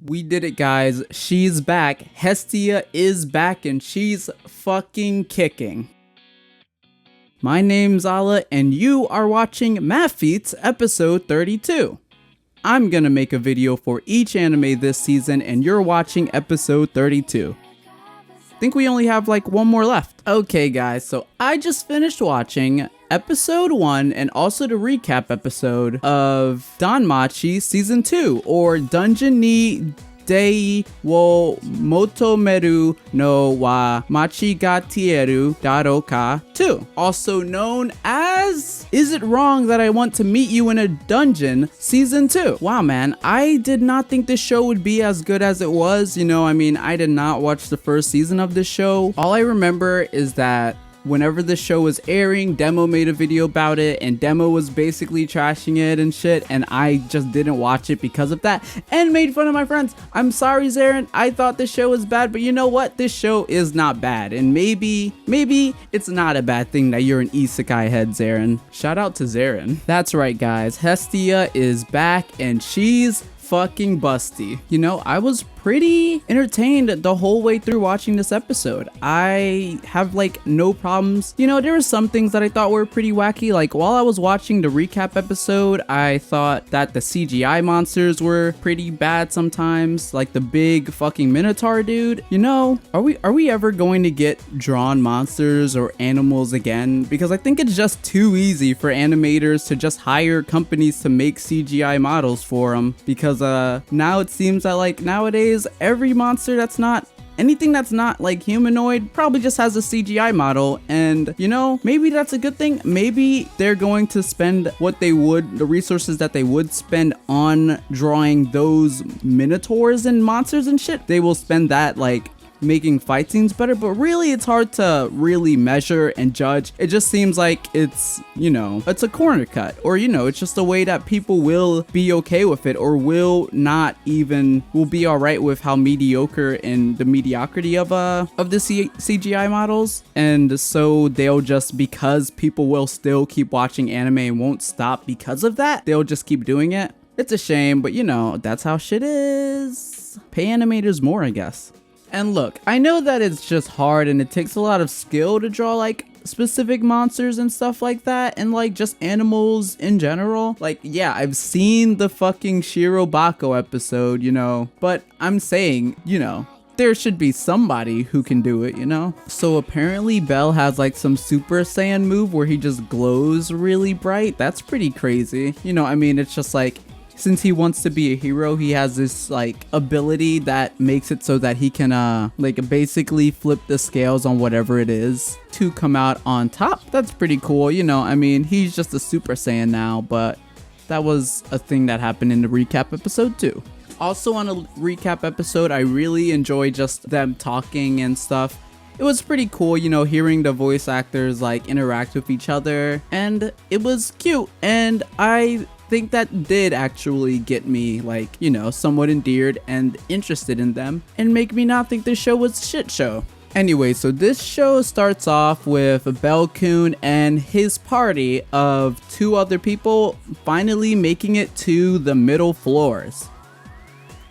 We did it, guys. She's back. Hestia is back and she's fucking kicking. My name's Ala and you are watching MAVFEATS episode 32. I'm gonna make a video for each anime this season and you're watching episode 32. Think we only have like one more left. Okay guys, so I just finished watching episode 1 and also the recap episode of DanMachi season 2, or Dungeon ni Deai wo Motomeru no wa Machigatteiru Darou ka 2, also known as Is It Wrong That I Want to Meet You in a Dungeon season 2. Wow man, I did not think this show would be as good as it was. I did not watch the first season of this show. All I remember is that whenever the show was airing, Demo made a video about it and Demo was basically trashing it and shit, and I just didn't watch it because of that and made fun of my friends. I'm sorry, Zarin. I thought this show was bad, but you know what? This show is not bad, and maybe it's not a bad thing that you're an isekai head, Zarin. Shout out to Zarin. That's right, guys. Hestia is back and she's fucking busty. I was pretty entertained the whole way through watching this episode. I have like no problems. There were some things that I thought were pretty wacky. Like while I was watching the recap episode, I thought that the CGI monsters were pretty bad sometimes. Like the big fucking Minotaur dude. Are we ever going to get drawn monsters or animals again? Because I think it's just too easy for animators to just hire companies to make CGI models for them. Because now it seems that like nowadays every monster that's not anything that's not like humanoid probably just has a CGI model, and maybe that's a good thing. Maybe they're going to spend the resources that they would spend on drawing those minotaurs and monsters and shit, they will spend that like making fight scenes better. But really it's hard to really measure and judge. It just seems like it's it's a corner cut, or it's just a way that people will be okay with it, or will be all right with how mediocre and the mediocrity of the CGI models. And so they'll just, because people will still keep watching anime and won't stop because of that, they'll just keep doing it. It's a shame, but that's how shit is. Pay animators more, I guess. And look, I know that it's just hard and it takes a lot of skill to draw like specific monsters and stuff like that, and like just animals in general. Like, yeah, I've seen the fucking Shirobako episode, but I'm saying, there should be somebody who can do it, So apparently Bell has like some Super Saiyan move where he just glows really bright. That's pretty crazy. It's just like, since he wants to be a hero, he has this like ability that makes it so that he can like basically flip the scales on whatever it is to come out on top. That's pretty cool. He's just a Super Saiyan now, but that was a thing that happened in the recap episode too. Also on a recap episode, I really enjoyed just them talking and stuff. It was pretty cool, hearing the voice actors like interact with each other, and it was cute, and I think that did actually get me like, somewhat endeared and interested in them, and make me not think this show was a shit show. Anyway, so this show starts off with Bell-kun and his party of 2 other people finally making it to the middle floors.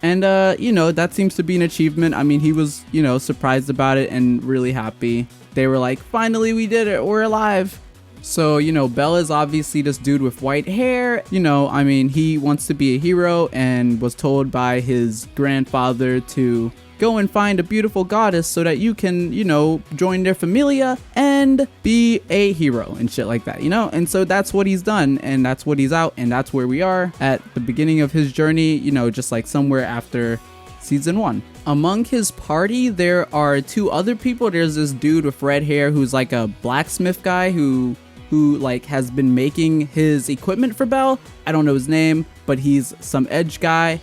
And that seems to be an achievement. He was, surprised about it and really happy. They were like, finally we did it, we're alive. So, Bell is obviously this dude with white hair. He wants to be a hero and was told by his grandfather to go and find a beautiful goddess so that you can, join their familia and be a hero and shit like that, And so that's what he's done, and that's what he's out, and that's where we are at the beginning of his journey, just like somewhere after season 1. Among his party, there are 2 other people. There's this dude with red hair who's like a blacksmith guy who like has been making his equipment for Bell. I don't know his name, but he's some edge guy.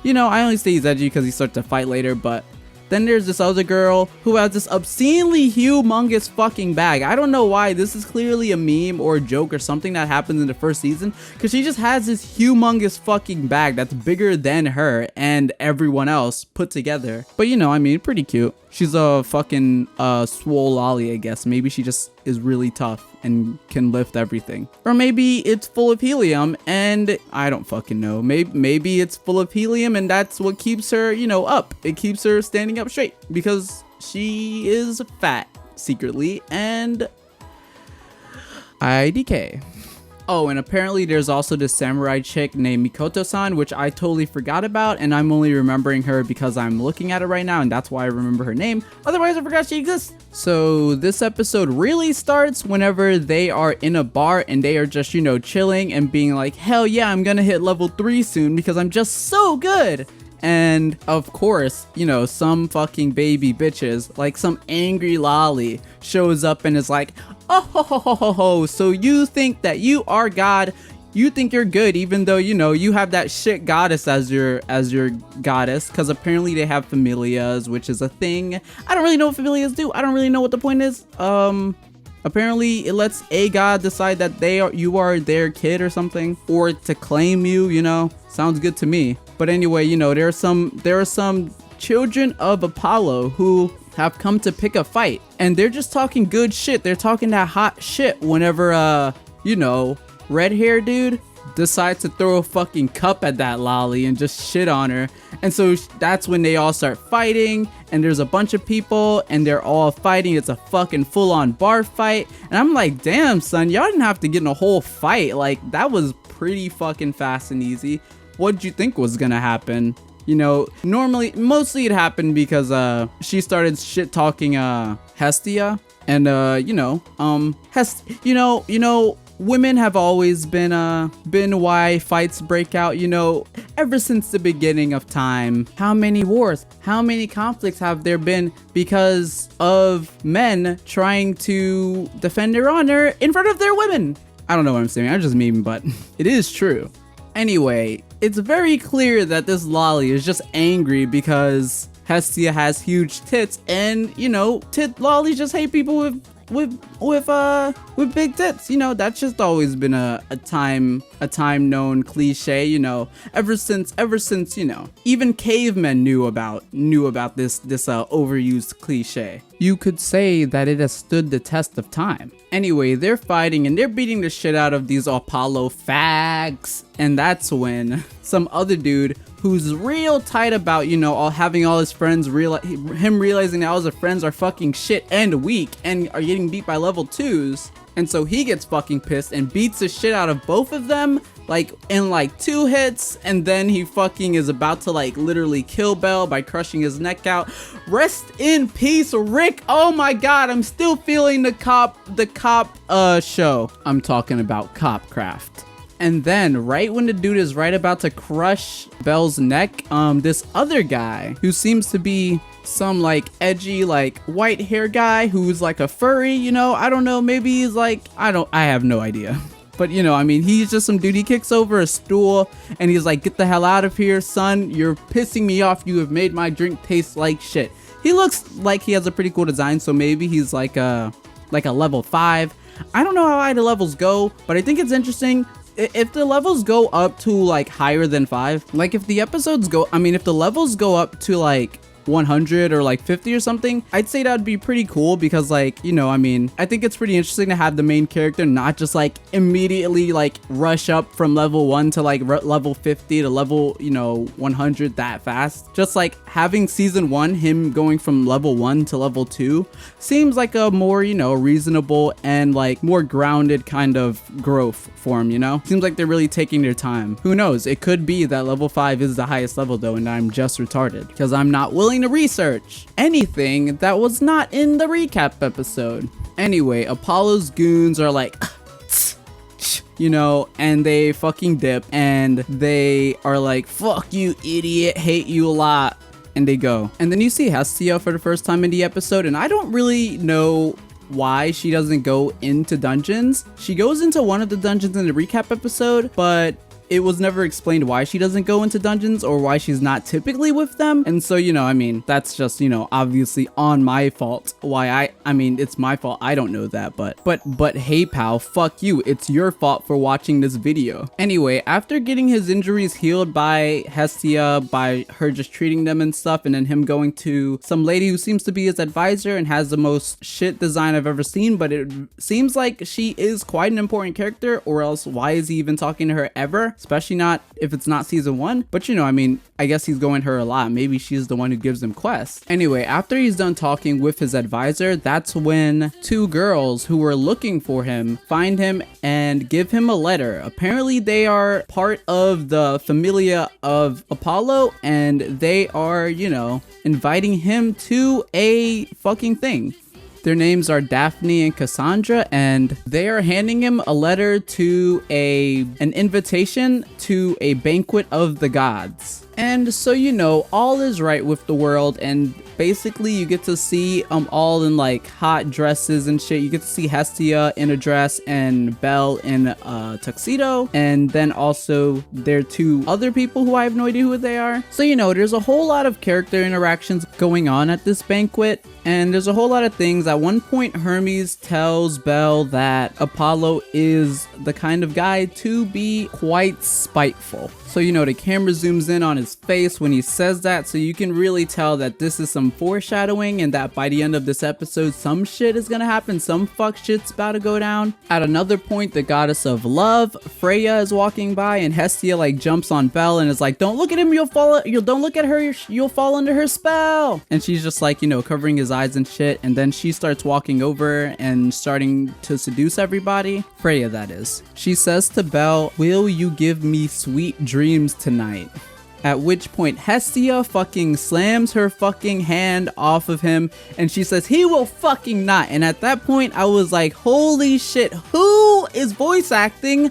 I only say he's edgy because he starts to fight later, but then there's this other girl who has this obscenely humongous fucking bag. I don't know why. This is clearly a meme or a joke or something that happens in the first season, because she just has this humongous fucking bag that's bigger than her and everyone else put together. But pretty cute. She's a fucking swole lolly, I guess. Maybe she just is really tough and can lift everything. Or maybe it's full of helium and I don't fucking know. Maybe it's full of helium and that's what keeps her, you know, up. It keeps her standing up straight because she is fat secretly and IDK. Oh, and apparently there's also this samurai chick named Mikoto-san, which I totally forgot about, and I'm only remembering her because I'm looking at it right now, and that's why I remember her name. Otherwise, I forgot she exists. So this episode really starts whenever they are in a bar and they are just, you know, chilling and being like, hell yeah, I'm gonna hit level 3 soon because I'm just so good. And of course, you know, some fucking baby bitches, like some angry lolly, shows up and is like, oh ho ho ho ho ho, so you think that you are God, you think you're good even though, you know, you have that shit goddess as your goddess, because apparently they have familias, which is a thing. I don't really know what familias do. I don't really know what the point is. Apparently it lets a god decide that you are their kid or something, or to claim you, you know. Sounds good to me. But anyway, you know, there are some children of Apollo who have come to pick a fight, and they're just talking good shit. They're talking that hot shit whenever you know, red hair dude decides to throw a fucking cup at that lolly and just shit on her. And so that's when they all start fighting, and there's a bunch of people and they're all fighting. It's a fucking full-on bar fight, and I'm like, damn son, y'all didn't have to get in a whole fight. Like, that was pretty fucking fast and easy. What did you think was gonna happen? You know, mostly it happened because she started shit talking Hestia, and you know, you know, women have always been why fights break out, you know, ever since the beginning of time. How many wars, how many conflicts have there been because of men trying to defend their honor in front of their women? I don't know what I'm saying, I'm just memeing, but it is true. Anyway, it's very clear that this lolly is just angry because Hestia has huge tits, and you know, lollies just hate people with big tits. You know, that's just always been a time known cliche, you know, ever since, you know, even cavemen knew about this overused cliche. You could say that it has stood the test of time. Anyway, they're fighting and they're beating the shit out of these Apollo fags, and that's when some other dude who's real tight about, you know, having all his friends realizing that all his friends are fucking shit and weak and are getting beat by level 2s. And so he gets fucking pissed and beats the shit out of both of them, like in like 2 hits, and then he fucking is about to like literally kill Bell by crushing his neck out. Rest in peace, Rick. Oh my god, I'm still feeling the cop show. I'm talking about Copcraft. And then right when the dude is right about to crush Bell's neck, this other guy who seems to be some like edgy like white hair guy who's like a furry, you know, I don't know, maybe he's like, I have no idea. But you know, I mean, he's just some dude. He kicks over a stool and he's like, get the hell out of here, son. You're pissing me off. You have made my drink taste like shit. He looks like he has a pretty cool design, so maybe he's like a level 5. I don't know how high the levels go, but I think it's interesting. If the levels go up to like higher than 5, like if the levels go up to like 100 or like 50 or something, I'd say that'd be pretty cool because, like, you know, I mean, I think it's pretty interesting to have the main character not just like immediately like rush up from level 1 to like level 50 to level, you know, 100 that fast. Just like having season 1, him going from level 1 to level 2 seems like a more, you know, reasonable and like more grounded kind of growth for him, you know? Seems like they're really taking their time. Who knows? It could be that level 5 is the highest level though, and I'm just retarded because I'm not willing to research anything that was not in the recap episode. Anyway, Apollo's goons are like, you know, and they fucking dip and they are like, fuck you, idiot, hate you a lot, and they go. And then you see Hestia for the first time in the episode, and I don't really know why she doesn't go into dungeons. She goes into one of the dungeons in the recap episode, but it was never explained why she doesn't go into dungeons or why she's not typically with them. And so, you know, I mean, that's just, you know, obviously on my fault. Why I mean, it's my fault. I don't know that, but hey pal, fuck you. It's your fault for watching this video. Anyway, after getting his injuries healed by Hestia, by her just treating them and stuff, and then him going to some lady who seems to be his advisor and has the most shit design I've ever seen, but it seems like she is quite an important character, or else why is he even talking to her ever? Especially not if it's not season 1. But you know, I mean, I guess he's going to her a lot. Maybe she's the one who gives him quests. Anyway, after he's done talking with his advisor, that's when 2 girls who were looking for him find him and give him a letter. Apparently they are part of the Familia of Apollo, and they are, you know, inviting him to a fucking thing. Their names are Daphne and Cassandra, and they are handing him a letter to an invitation to a banquet of the gods. And so, you know, all is right with the world, and basically you get to see all in like hot dresses and shit. You get to see Hestia in a dress and Belle in a tuxedo, and then also there are 2 other people who I have no idea who they are. So, you know, there's a whole lot of character interactions going on at this banquet, and there's a whole lot of things. At one point, Hermes tells Belle that Apollo is the kind of guy to be quite spiteful. So, you know, the camera zooms in on his face when he says that, so you can really tell that this is some foreshadowing, and that by the end of this episode, some shit is gonna happen. Some fuck shit's about to go down. At another point, the goddess of love, Freya, is walking by, and Hestia like jumps on Belle and is like, "Don't look at him, don't look at her, you'll fall under her spell." And she's just like, you know, covering his eyes and shit, and then she starts walking over and starting to seduce everybody. Freya, that is. She says to Belle, "Will you give me sweet dreams tonight?" At which point Hestia fucking slams her fucking hand off of him, and she says, "He will fucking not." And at that point I was like, holy shit, who is voice acting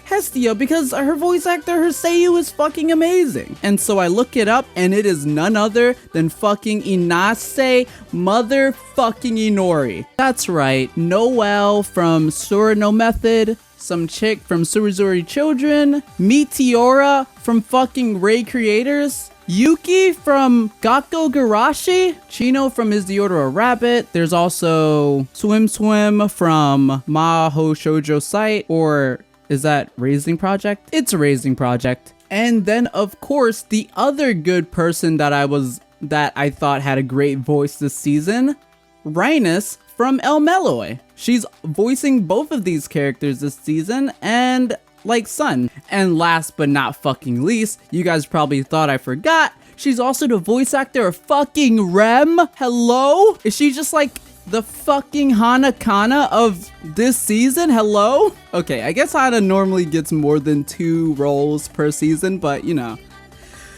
Hestia? Because her voice actor, her seiyuu, is fucking amazing. And so I look it up, and it is none other than fucking Inase motherfucking Inori. That's right, Noelle from Sura no Method, some chick from Surizuri Children, Meteora from fucking Ray Creators, Yuki from Gakko Garashi, Chino from Is the Order a Rabbit. There's also Swim Swim from Maho Shoujo Site, or is that Raising Project? It's a Raising Project. And then of course the other good person that I thought had a great voice this season, Rhinus from El Meloy. She's voicing both of these characters this season, and like Sun. And last but not fucking least, you guys probably thought I forgot, she's also the voice actor of fucking Rem. Hello? Is she just like the fucking Hanakana of this season? Hello? Okay, I guess Hana normally gets more than 2 roles per season, but you know,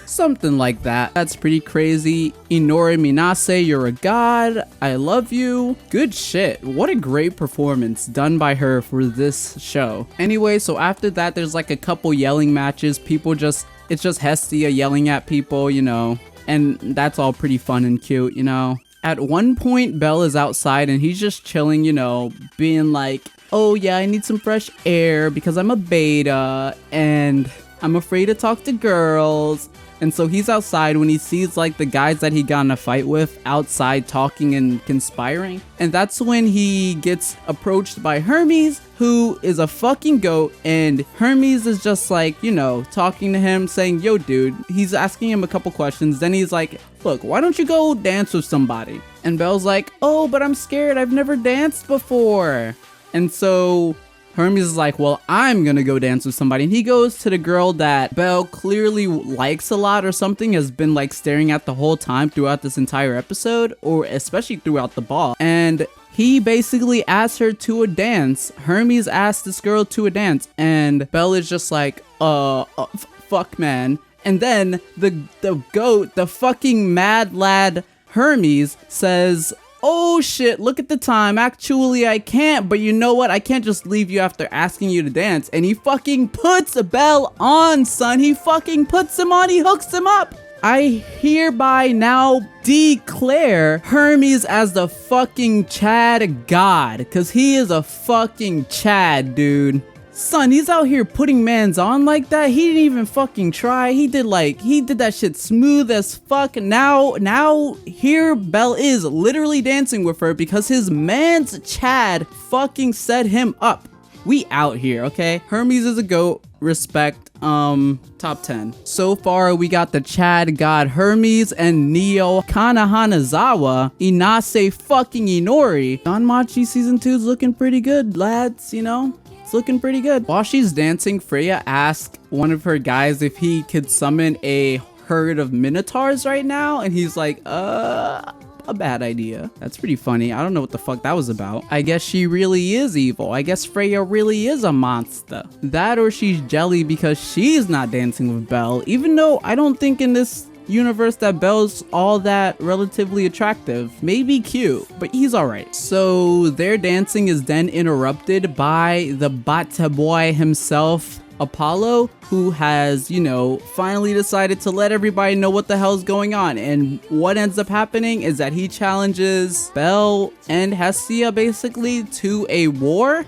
something like that. That's pretty crazy. Inori Minase, you're a god. I love you. Good shit. What a great performance done by her for this show. Anyway, so after that, there's like a couple yelling matches. It's just Hestia yelling at people, you know, and that's all pretty fun and cute, you know. At one point, Belle is outside and he's just chilling, you know, being like, "Oh yeah, I need some fresh air because I'm a beta and I'm afraid to talk to girls." And so he's outside when he sees like the guys that he got in a fight with outside talking and conspiring. And that's when he gets approached by Hermes, who is a fucking goat. And Hermes is just like, you know, talking to him saying, "Yo dude," he's asking him a couple questions. Then he's like, "Look, why don't you go dance with somebody?" And Belle's like, "Oh, but I'm scared. I've never danced before." And so Hermes is like, "Well, I'm gonna go dance with somebody." And he goes to the girl that Belle clearly likes a lot or something, has been like staring at the whole time throughout this entire episode, or especially throughout the ball. And he basically asks her to a dance. Hermes asks this girl to a dance, and Belle is just like, fuck man. And then the goat, the fucking mad lad Hermes says, "Oh shit, look at the time. Actually, I can't, but you know what? I can't just leave you after asking you to dance." And he fucking puts Belle on, son. He fucking puts him on. He hooks him up. I hereby now declare Hermes as the fucking Chad god, because he is a fucking Chad, dude. Son, he's out here putting mans on like that. He didn't even fucking try. He did that shit smooth as fuck. Now here Belle is literally dancing with her because his man's Chad fucking set him up. We out here, okay? Hermes is a GOAT. Respect. Top 10. So far, we got the Chad God Hermes and Neo Kanahanazawa Inase fucking Inori. DanMachi season 2 is looking pretty good, lads, you know? It's looking pretty good. While she's dancing, Freya asked one of her guys if he could summon a herd of minotaurs right now, and he's like, a bad idea. That's pretty funny. I don't know what the fuck that was about. I guess she really is evil. I guess Freya really is a monster. That or she's jelly because she's not dancing with Belle, even though I don't think in this universe that Belle's all that relatively attractive. Maybe cute, but he's alright. So their dancing is then interrupted by the Bata boy himself, Apollo, who has, you know, finally decided to let everybody know what the hell's going on. And what ends up happening is that he challenges Belle and Hestia basically to a war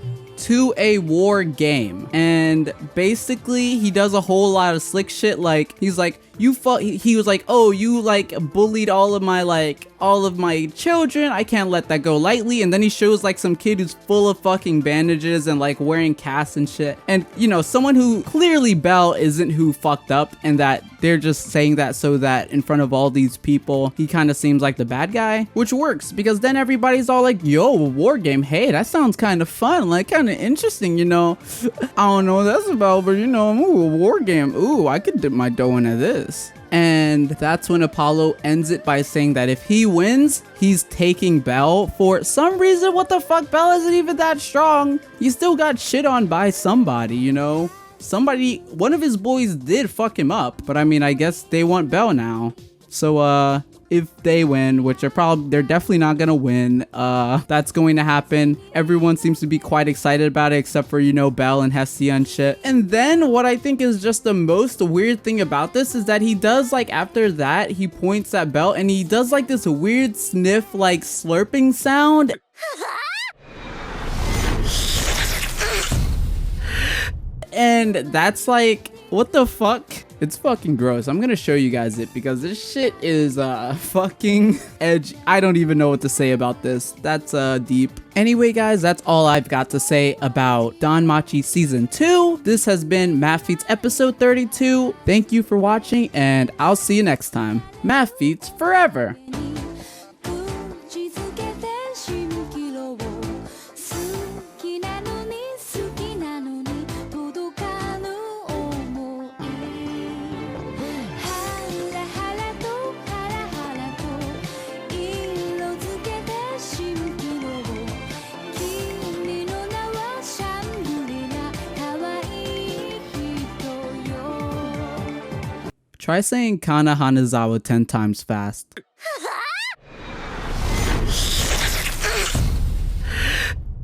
game. And basically he does a whole lot of slick shit. Like he's like, he was like, oh, you like bullied all of my children. I can't let that go lightly. And then he shows like some kid who's full of fucking bandages and like wearing casts and shit. And you know, someone who clearly Belle isn't who fucked up, and that they're just saying that so that in front of all these people, he kind of seems like the bad guy, which works because then everybody's all like, yo, a war game. Hey, that sounds kind of fun, like kind of interesting, you know. I don't know what that's about, but you know, ooh, a war game. Ooh, I could dip my dough into this. And that's when Apollo ends it by saying that if he wins, he's taking Belle. For some reason, what the fuck, Belle isn't even that strong. He still got shit on by somebody, you know. One of his boys did fuck him up, but I mean, I guess they want Belle now. So if they win, which they're definitely not gonna win, that's going to happen. Everyone seems to be quite excited about it, except for, you know, Belle and Hestia and shit. And then what I think is just the most weird thing about this is that he does, like, after that, he points at Belle and he does like this weird sniff, like slurping sound. And that's like, what the fuck? It's fucking gross. I'm gonna show you guys it because this shit is fucking edgy. I don't even know what to say about this. That's deep. Anyway, guys, that's all I've got to say about DanMachi Season 2. This has been MAVFEATS episode 32. Thank you for watching, and I'll see you next time. MAVFEATS forever! Try saying Kana Hanazawa 10 times fast.